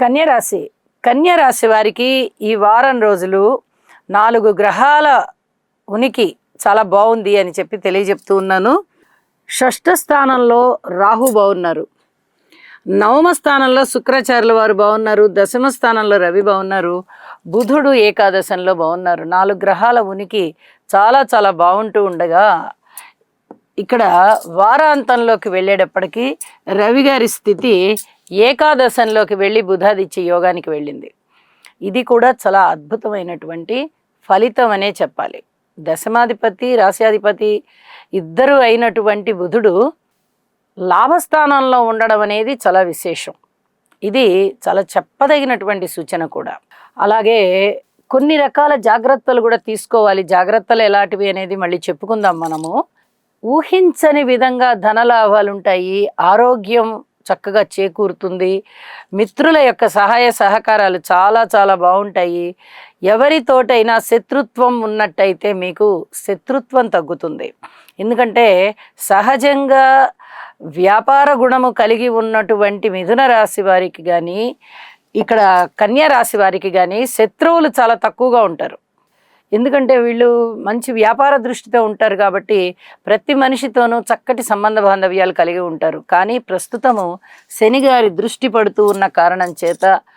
కన్యరాశి కన్యరాశి వారికి ఈ వారం రోజులు 4 గ్రహాల ఉనికి చాలా బాగుంది అని చెప్పి తెలియజెప్తూ ఉన్నాను. షష్ఠ స్థానంలో రాహు బాగున్నారు, నవమ స్థానంలో శుక్రాచార్యుల వారు బాగున్నారు, దశమ స్థానంలో రవి బాగున్నారు, బుధుడు ఏకాదశంలో బాగున్నారు. 4 గ్రహాల ఉనికి చాలా చాలా బాగుంటూ ఉండగా ఇక్కడ వారాంతంలోకి వెళ్ళేటప్పటికీ రవి గారి స్థితి ఏకాదశంలోకి వెళ్ళి బుధాదిత్య యోగానికి వెళ్ళింది. ఇది కూడా చాలా అద్భుతమైనటువంటి ఫలితం అనే చెప్పాలి. దశమాధిపతి రాశ్యాధిపతి ఇద్దరు అయినటువంటి బుధుడు లాభస్థానంలో ఉండడం అనేది చాలా విశేషం. ఇది చాలా చెప్పదగినటువంటి సూచన కూడా. అలాగే కొన్ని రకాల జాగ్రత్తలు కూడా తీసుకోవాలి. జాగ్రత్తలు ఎలాంటివి అనేది మళ్ళీ చెప్పుకుందాం మనము. ఊహించని విధంగా ధనలాభాలు ఉంటాయి, ఆరోగ్యం చక్కగా చేకూరుతుంది, మిత్రుల యొక్క సహాయ సహకారాలు చాలా చాలా బాగుంటాయి. ఎవరితోటైనా శత్రుత్వం ఉన్నట్టయితే మీకు శత్రుత్వం తగ్గుతుంది. ఎందుకంటే సహజంగా వ్యాపార గుణము కలిగి ఉన్నటువంటి మిథున రాశి వారికి కానీ ఇక్కడ కన్యా రాశి వారికి కానీ శత్రువులు చాలా తక్కువగా ఉంటారు. ఎందుకంటే వీళ్ళు మంచి వ్యాపార దృష్టితో ఉంటారు కాబట్టి ప్రతి మనిషితోనూ చక్కటి సంబంధ బాంధవ్యాలు కలిగి ఉంటారు. కానీ ప్రస్తుతము శనిగారి దృష్టి పడుతూ ఉన్న కారణం చేత